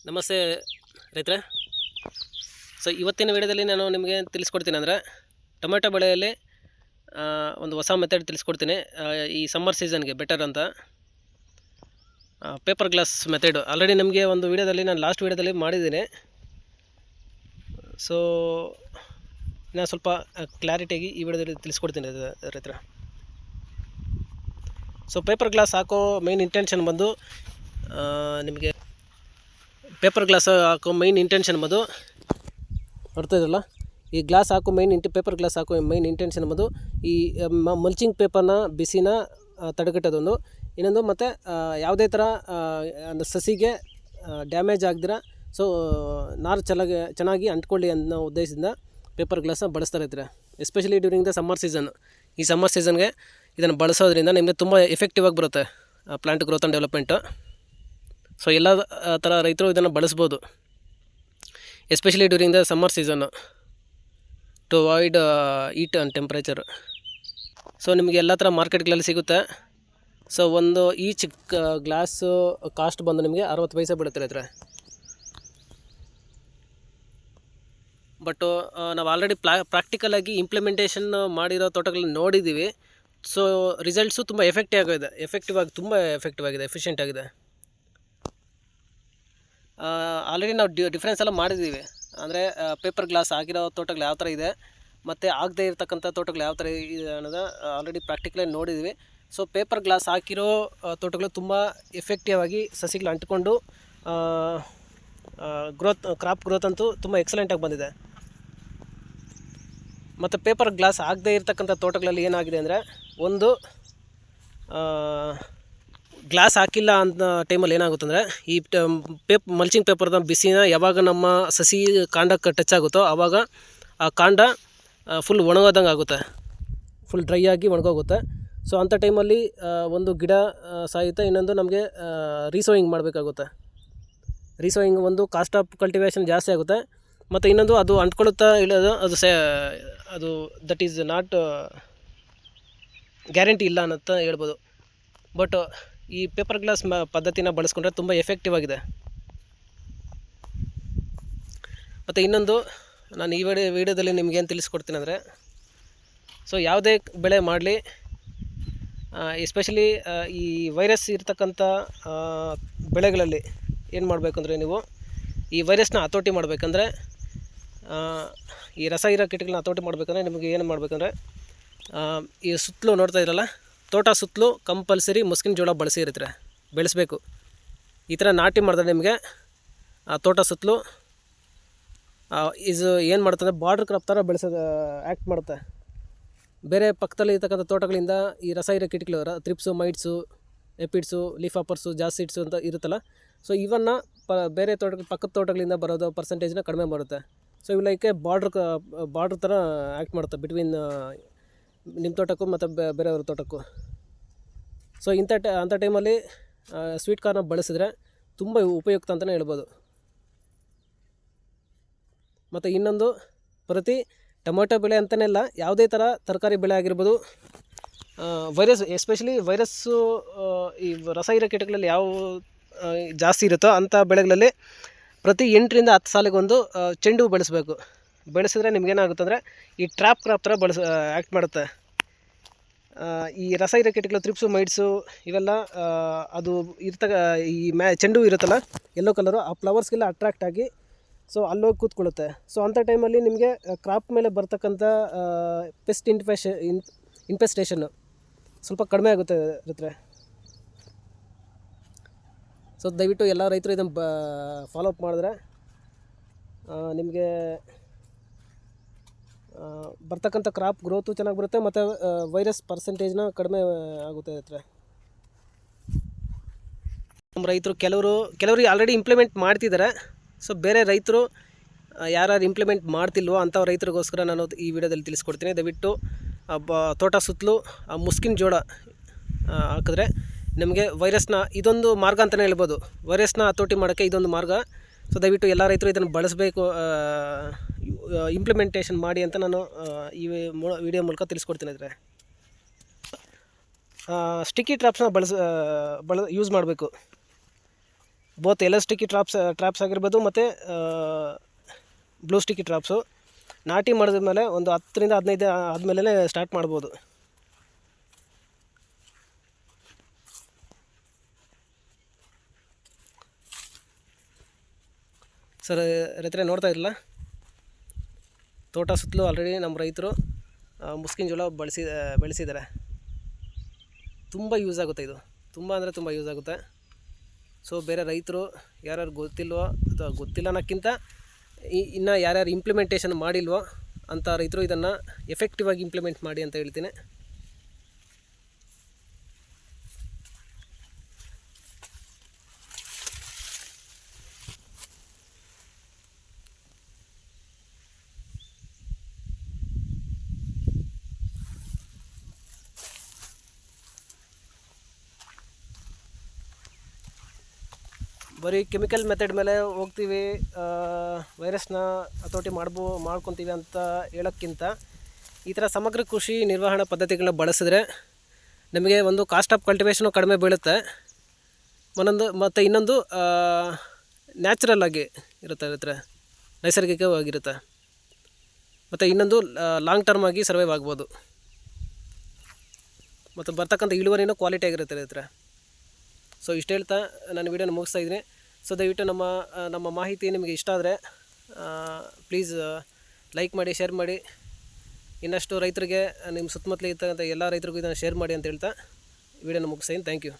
ನಮಸ್ತೆ ರೈತರೆ. ಸೊ ಇವತ್ತಿನ ವಿಡಿಯೋದಲ್ಲಿ ನಾನು ನಿಮಗೆ ತಿಳಿಸ್ಕೊಡ್ತೀನಿ ಅಂದರೆ ಟೊಮೆಟೊ ಬೆಳೆಯಲ್ಲಿ ಒಂದು ಹೊಸ ಮೆಥಡ್ ತಿಳಿಸ್ಕೊಡ್ತೀನಿ. ಈ ಸಮ್ಮರ್ ಸೀಸನ್ಗೆ ಬೆಟರ್ ಅಂತ ಪೇಪರ್ ಗ್ಲಾಸ್ ಮೆಥಡು ಆಲ್ರೆಡಿ ನಮಗೆ ಒಂದು ವಿಡಿಯೋದಲ್ಲಿ ನಾನು ಲಾಸ್ಟ್ ವಿಡಿಯೋದಲ್ಲಿ ಮಾಡಿದ್ದೀನಿ. ಸೊ ನಾನು ಸ್ವಲ್ಪ ಕ್ಲಾರಿಟಿಯಾಗಿ ಈ ವಿಡಿಯೋದಲ್ಲಿ ತಿಳಿಸ್ಕೊಡ್ತೀನಿ ರೈತರೆ. ಸೊ ಪೇಪರ್ ಗ್ಲಾಸ್ ಹಾಕೋ ಮೇನ್ ಇಂಟೆನ್ಷನ್ ಬಂದು ನಿಮಗೆ ಪೇಪರ್ ಗ್ಲಾಸ್ ಹಾಕೋ ಮೈನ್ ಇಂಟೆನ್ಷನ್ ಬಂದು ನೋಡ್ತಾ ಇದ್ರಲ್ಲ, ಈ ಗ್ಲಾಸ್ ಹಾಕೋ ಪೇಪರ್ ಗ್ಲಾಸ್ ಹಾಕೋ ಮೈನ್ ಇಂಟೆನ್ಷನ್ ಬಂದು ಈ ಮಲ್ಚಿಂಗ್ ಪೇಪರ್ನ ಬಿಸಿನ ತಡೆಗಟ್ಟೋದೊಂದು, ಇನ್ನೊಂದು ಮತ್ತು ಯಾವುದೇ ಥರ ಸಸಿಗೆ ಡ್ಯಾಮೇಜ್ ಆಗದಿರ ಸೊ ನಾರು ಚೆನ್ನಾಗಿ ಅಂಟ್ಕೊಳ್ಳಿ ಅನ್ನೋ ಉದ್ದೇಶದಿಂದ ಪೇಪರ್ ಗ್ಲಾಸ್ನ ಬಳಸ್ತಾ ಇರ್ತಾರೆ. Especially during the summer season. ಈ ಸಮ್ಮರ್ ಸೀಸನ್ಗೆ ಇದನ್ನು ಬಳಸೋದ್ರಿಂದ ನಿಮಗೆ ತುಂಬ ಎಫೆಕ್ಟಿವ್ ಆಗಿ ಬರುತ್ತೆ plant growth and development. So ಎಲ್ಲ ಥರ ರೈತರು ಇದನ್ನು ಬಳಸ್ಬೋದು, especially during the summer season to avoid heat and temperature. So ನಿಮಗೆ ಎಲ್ಲ ಥರ ಮಾರ್ಕೆಟ್ಗಳಲ್ಲಿ ಸಿಗುತ್ತೆ. ಸೊ ಒಂದು ಈಚ್ ಗ್ಲಾಸು ಕಾಸ್ಟ್ ಬಂದು ನಿಮಗೆ 60 ಪೈಸೆ ಬೀಳುತ್ತೆ ರೈತರೆ. ಬಟ್ಟು ನಾವು ಆಲ್ರೆಡಿ ಪ್ರಾಕ್ಟಿಕಲಾಗಿ ಇಂಪ್ಲಿಮೆಂಟೇಷನ್ ಮಾಡಿರೋ ತೋಟಗಳನ್ನ ನೋಡಿದ್ದೀವಿ. ಸೊ ರಿಸಲ್ಟ್ಸು ತುಂಬ ತುಂಬ ಎಫೆಕ್ಟಿವ್ ಆಗಿದೆ, ಎಫಿಷಿಯೆಂಟ್ ಆಗಿದೆ. ಆಲ್ರೆಡಿ ನಾವು ಡಿಫ್ರೆನ್ಸ್ ಎಲ್ಲ ಮಾಡಿದ್ದೀವಿ. ಅಂದರೆ ಪೇಪರ್ ಗ್ಲಾಸ್ ಆಗಿರೋ ತೋಟಗಳು ಯಾವ ಥರ ಇದೆ ಮತ್ತು ಆಗದೇ ಇರತಕ್ಕಂಥ ತೋಟಗಳು ಯಾವ ಥರ ಇದೆ ಅನ್ನೋದು ಆಲ್ರೆಡಿ ಪ್ರಾಕ್ಟಿಕಲಾಗಿ ನೋಡಿದ್ದೀವಿ. ಸೊ ಪೇಪರ್ ಗ್ಲಾಸ್ ಹಾಕಿರೋ ತೋಟಗಳು ತುಂಬ ಎಫೆಕ್ಟಿವ್ ಆಗಿ ಸಸಿಗಳು ಅಂಟ್ಕೊಂಡು ಕ್ರಾಪ್ ಗ್ರೋತ್ ಅಂತೂ ತುಂಬ ಎಕ್ಸಲೆಂಟಾಗಿ ಬಂದಿದೆ. ಮತ್ತು ಪೇಪರ್ ಗ್ಲಾಸ್ ಆಗದೇ ಇರತಕ್ಕಂಥ ತೋಟಗಳಲ್ಲಿ ಏನಾಗಿದೆ ಅಂದರೆ, ಒಂದು ಗ್ಲಾಸ್ ಹಾಕಿಲ್ಲ ಅಂತ ಟೈಮಲ್ಲಿ ಏನಾಗುತ್ತೆ ಅಂದರೆ, ಈ ಮಲ್ಚಿಂಗ್ ಪೇಪರ್ನ ಬಿಸಿನ ಯಾವಾಗ ನಮ್ಮ ಸಸಿ ಕಾಂಡಕ್ಕೆ ಟಚ್ ಆಗುತ್ತೋ ಆವಾಗ ಆ ಕಾಂಡ ಫುಲ್ ಒಣಗೋದಂಗೆ ಆಗುತ್ತೆ, ಫುಲ್ ಡ್ರೈ ಆಗಿ ಒಣಗೋಗುತ್ತೆ. ಸೊ ಅಂಥ ಟೈಮಲ್ಲಿ ಒಂದು ಗಿಡ ಸಾಯುತ್ತೆ, ಇನ್ನೊಂದು ನಮಗೆ ರೀಸೋಯಿಂಗ್ ಮಾಡಬೇಕಾಗುತ್ತೆ. ರೀಸೋಯಿಂಗ್ ಒಂದು ಕಾಸ್ಟ್ ಆಫ್ ಕಲ್ಟಿವೇಷನ್ ಜಾಸ್ತಿ ಆಗುತ್ತೆ, ಮತ್ತು ಇನ್ನೊಂದು ಅದು ಅಂಟ್ಕೊಳ್ಳುತ್ತಾ ಇಲ್ಲೋದು ಅದು ದಟ್ ಈಸ್ ನಾಟ್ ಗ್ಯಾರಂಟಿ ಇಲ್ಲ ಅಂತ ಹೇಳ್ಬೋದು. ಬಟ್ ಈ ಪೇಪರ್ ಗ್ಲಾಸ್ ಪದ್ಧತಿನ ಬಳಸ್ಕೊಂಡ್ರೆ ತುಂಬ ಎಫೆಕ್ಟಿವ್ ಆಗಿದೆ. ಮತ್ತು ಇನ್ನೊಂದು ನಾನು ಈ ವಿಡಿಯೋದಲ್ಲಿ ನಿಮಗೇನು ತಿಳಿಸ್ಕೊಡ್ತೀನಿ ಅಂದರೆ, ಸೊ ಯಾವುದೇ ಬೆಳೆ ಮಾಡಲಿ, ಎಸ್ಪೆಷಲಿ ಈ ವೈರಸ್ ಇರ್ತಕ್ಕಂಥ ಬೆಳೆಗಳಲ್ಲಿ ಏನು ಮಾಡಬೇಕಂದ್ರೆ, ನೀವು ಈ ವೈರಸ್ನ ಹತೋಟಿ ಮಾಡಬೇಕಂದ್ರೆ, ಈ ರಸ ಇರೋ ಕೀಟಗಳನ್ನ ಹತೋಟಿ ಮಾಡಬೇಕಂದ್ರೆ ನಿಮಗೆ ಏನು ಮಾಡಬೇಕಂದ್ರೆ, ಈ ಸುತ್ತಲೂ ನೋಡ್ತಾ ಇರಲ್ಲ, ತೋಟ ಸುತ್ತಲೂ ಕಂಪಲ್ಸರಿ ಮುಸ್ಕಿನ ಜೋಳ ಬೆಳೆಸಬೇಕು. ಈ ಥರ ನಾಟಿ ಮಾಡಿದ್ರೆ ನಿಮಗೆ ಆ ತೋಟ ಸುತ್ತಲೂ ಏನು ಮಾಡುತ್ತೆ, ಬಾರ್ಡ್ರ್ ಕ್ರಾಪ್ ಥರ ಆ್ಯಕ್ಟ್ ಮಾಡುತ್ತೆ. ಬೇರೆ ಪಕ್ಕದಲ್ಲಿ ಇರ್ತಕ್ಕಂಥ ತೋಟಗಳಿಂದ ಈ ರಸ ಇರೋ ಕೀಟಗಳು ಥ್ರಿಪ್ಸು, ಮೈಟ್ಸು, ಎಪಿಡ್ಸು, ಲೀಫ್ ಆಪರ್ಸು, ಜಾಸ್ತಿಡ್ಸು ಅಂತ ಇರುತ್ತಲ್ಲ, ಸೊ ಇವನ್ನು ಬೇರೆ ಪಕ್ಕದ ತೋಟಗಳಿಂದ ಬರೋದು ಪರ್ಸೆಂಟೇಜ್ನ ಕಡಿಮೆ ಬರುತ್ತೆ. ಸೊ ಇವುಕ್ಕೆ ಬಾರ್ಡ್ರ್ ಥರ ಆ್ಯಕ್ಟ್ ಮಾಡುತ್ತೆ ಬಿಟ್ವೀನ್ ನಿಮ್ಮ ತೋಟಕ್ಕೂ ಮತ್ತು ಬೇರೆಯವ್ರ ತೋಟಕ್ಕೂ. ಸೊ ಅಂಥ ಟೈಮಲ್ಲಿ ಸ್ವೀಟ್ ಕಾರ್ನ ಬಳಸಿದ್ರೆ ತುಂಬ ಉಪಯುಕ್ತ ಅಂತಲೇ ಹೇಳ್ಬೋದು. ಮತ್ತು ಇನ್ನೊಂದು, ಪ್ರತಿ ಟೊಮೆಟೊ ಬೆಳೆ ಅಂತಲೇ ಇಲ್ಲ, ಯಾವುದೇ ಥರ ತರಕಾರಿ ಬೆಳೆ ಆಗಿರ್ಬೋದು, ವೈರಸ್ ಎಸ್ಪೆಷಲಿ ವೈರಸ್ಸು ಈ ರಸ ಇರೋ ಕೀಟಗಳಲ್ಲಿ ಯಾವ ಜಾಸ್ತಿ ಇರುತ್ತೋ ಅಂಥ ಬೆಳೆಗಳಲ್ಲಿ ಪ್ರತಿ 8ರಿಂದ 10 ಸಾಲಿಗೊಂದು ಚೆಂಡು ಹೂ ಬೆಳೆಸಿದ್ರೆ ನಿಮಗೇನಾಗುತ್ತೆ ಅಂದರೆ, ಈ ಟ್ರ್ಯಾಪ್ ಕ್ರಾಪ್ ಥರ ಆ್ಯಕ್ಟ್ ಮಾಡುತ್ತೆ. ಈ ರಸ ಇರೋ ಕೀಟಗಳು ಥ್ರಿಪ್ಸು, ಮೈಟ್ಸು ಇವೆಲ್ಲ ಅದು ಈ ಚೆಂಡು ಇರುತ್ತಲ್ಲ ಯೆಲ್ಲೋ ಕಲರು, ಆ ಫ್ಲವರ್ಸ್ಗೆಲ್ಲ ಅಟ್ರಾಕ್ಟ್ ಆಗಿ ಸೊ ಅಲ್ಲೋಗಿ ಕೂತ್ಕೊಳ್ಳುತ್ತೆ. ಸೊ ಅಂಥ ಟೈಮಲ್ಲಿ ನಿಮಗೆ ಕ್ರಾಪ್ ಮೇಲೆ ಬರ್ತಕ್ಕಂಥ ಪೆಸ್ಟ್ ಇನ್ಫೆಸ್ಟೇಷನ್ನು ಸ್ವಲ್ಪ ಕಡಿಮೆ ಆಗುತ್ತೆ ಇರುತ್ತೆ. ಸೊ ದಯವಿಟ್ಟು ಎಲ್ಲ ರೈತರು ಇದನ್ನು ಫಾಲೋ ಅಪ್ ಮಾಡಿದ್ರೆ ನಿಮಗೆ ಬರ್ತಕ್ಕಂಥ ಕ್ರಾಪ್ ಗ್ರೋತು ಚೆನ್ನಾಗಿ ಬರುತ್ತೆ, ಮತ್ತು ವೈರಸ್ ಪರ್ಸೆಂಟೇಜ್ನ ಕಡಿಮೆ ಆಗುತ್ತೆ ಇರುತ್ತೆ. ನಮ್ಮ ರೈತರು ಕೆಲವರು ಆಲ್ರೆಡಿ ಇಂಪ್ಲಿಮೆಂಟ್ ಮಾಡ್ತಿದ್ದಾರೆ. ಸೊ ಬೇರೆ ರೈತರು ಯಾರು ಇಂಪ್ಲಿಮೆಂಟ್ ಮಾಡ್ತಿಲ್ವೋ ಅಂಥ ರೈತರಿಗೋಸ್ಕರ ನಾನು ಈ ವಿಡಿಯೋದಲ್ಲಿ ತಿಳಿಸ್ಕೊಡ್ತೀನಿ. ದಯವಿಟ್ಟು ತೋಟ ಸುತ್ತಲೂ ಮುಸ್ಕಿನ ಜೋಳ ಹಾಕಿದ್ರೆ ನಿಮಗೆ ವೈರಸ್ನ ಇದೊಂದು ಮಾರ್ಗ ಅಂತಲೇ ಹೇಳ್ಬೋದು, ವೈರಸ್ನ ಹತೋಟಿ ಮಾಡೋಕ್ಕೆ ಇದೊಂದು ಮಾರ್ಗ. ಸೊ ದಯವಿಟ್ಟು ಎಲ್ಲ ರೈತರು ಇದನ್ನು ಬಳಸಬೇಕು, ಇಂಪ್ಲಿಮೆಂಟೇಷನ್ ಮಾಡಿ ಅಂತ ನಾನು ಈ ವಿಡಿಯೋ ಮೂಲಕ ತಿಳಿಸ್ಕೊಡ್ತೀನಿ. ಇದ್ರೆ ಸ್ಟಿಕ್ಕಿ ಟ್ರಾಪ್ಸ್ನ ಯೂಸ್ ಮಾಡಬೇಕು. ಬೋತ್ ಎಲ್ಲೋ ಸ್ಟಿಕ್ಕಿ ಟ್ರಾಪ್ಸ್ ಆಗಿರ್ಬೋದು ಮತ್ತು ಬ್ಲೂ ಸ್ಟಿಕ್ಕಿ ಟ್ರಾಪ್ಸು. ನಾಟಿ ಮಾಡಿದ ಮೇಲೆ ಒಂದು 10ರಿಂದ 15 ಆದಮೇಲೆ ಸ್ಟಾರ್ಟ್ ಮಾಡ್ಬೋದು. ಸರ್ ರೈತರೇ ನೋಡ್ತಾ ಇರಲ್ಲ, ತೋಟ ಸುತ್ತಲೂ ಆಲ್ರೆಡಿ ನಮ್ಮ ರೈತರು ಮುಸ್ಕಿನ ಜೋಳ ಬೆಳೆಸಿದ್ದಾರೆ. ತುಂಬ ಯೂಸ್ ಆಗುತ್ತೆ ಇದು, ತುಂಬ ಅಂದರೆ ತುಂಬ ಯೂಸ್ ಆಗುತ್ತೆ. ಸೊ ಬೇರೆ ರೈತರು ಯಾರ್ಯಾರು ಗೊತ್ತಿಲ್ವೋ ಅಥವಾ ಗೊತ್ತಿಲ್ಲ ಅನ್ನೋಕ್ಕಿಂತ ಇನ್ನು ಯಾರ್ಯಾರು ಇಂಪ್ಲಿಮೆಂಟೇಷನ್ ಮಾಡಿಲ್ವೋ ಅಂಥ ರೈತರು ಇದನ್ನು ಎಫೆಕ್ಟಿವ್ ಆಗಿ ಇಂಪ್ಲಿಮೆಂಟ್ ಮಾಡಿ ಅಂತ ಹೇಳ್ತೀನಿ. ಬರೀ ಕೆಮಿಕಲ್ ಮೆಥಡ್ ಮೇಲೆ ಹೋಗ್ತೀವಿ, ವೈರಸ್ನ ಹತೋಟಿ ಮಾಡ್ಕೊತೀವಿ ಅಂತ ಹೇಳೋಕ್ಕಿಂತ ಈ ಥರ ಸಮಗ್ರ ಕೃಷಿ ನಿರ್ವಹಣಾ ಪದ್ಧತಿಗಳನ್ನ ಬಳಸಿದ್ರೆ ನಮಗೆ ಒಂದು ಕಾಸ್ಟ್ ಆಫ್ ಕಲ್ಟಿವೇಷನು ಕಡಿಮೆ ಬೀಳುತ್ತೆ. ಮತ್ತು ಇನ್ನೊಂದು ನ್ಯಾಚುರಲ್ ಆಗಿ ಇರುತ್ತೆ, ನೈಸರ್ಗಿಕವಾಗಿರುತ್ತೆ. ಮತ್ತು ಇನ್ನೊಂದು ಲಾಂಗ್ ಟರ್ಮ್ ಆಗಿ ಸರ್ವೈವ್ ಆಗ್ಬೋದು. ಮತ್ತು ಬರ್ತಕ್ಕಂಥ ಇಳುವರಿನೂ ಕ್ವಾಲಿಟಿ ಆಗಿರುತ್ತೆ ರೈತರೆ. ಸೊ ಇಷ್ಟು ಹೇಳ್ತಾ ನಾನು ವಿಡಿಯೋನ ಮುಗಿಸ್ತಾ ಇದ್ದೀನಿ. ಸೊ ದಯವಿಟ್ಟು ನಮ್ಮ ಮಾಹಿತಿ ನಿಮಗೆ ಇಷ್ಟ ಆದರೆ ಪ್ಲೀಸ್ ಲೈಕ್ ಮಾಡಿ, ಶೇರ್ ಮಾಡಿ. ಇನ್ನಷ್ಟು ರೈತರಿಗೆ, ನಿಮ್ಮ ಸುತ್ತಮುತ್ತಲ ಇರ್ತಕ್ಕಂಥ ಎಲ್ಲ ರೈತರಿಗೂ ಇದನ್ನು ಶೇರ್ ಮಾಡಿ ಅಂತ ಹೇಳ್ತಾ ವಿಡಿಯೋನ ಮುಗಿಸ್ತೀನಿ. Thank you.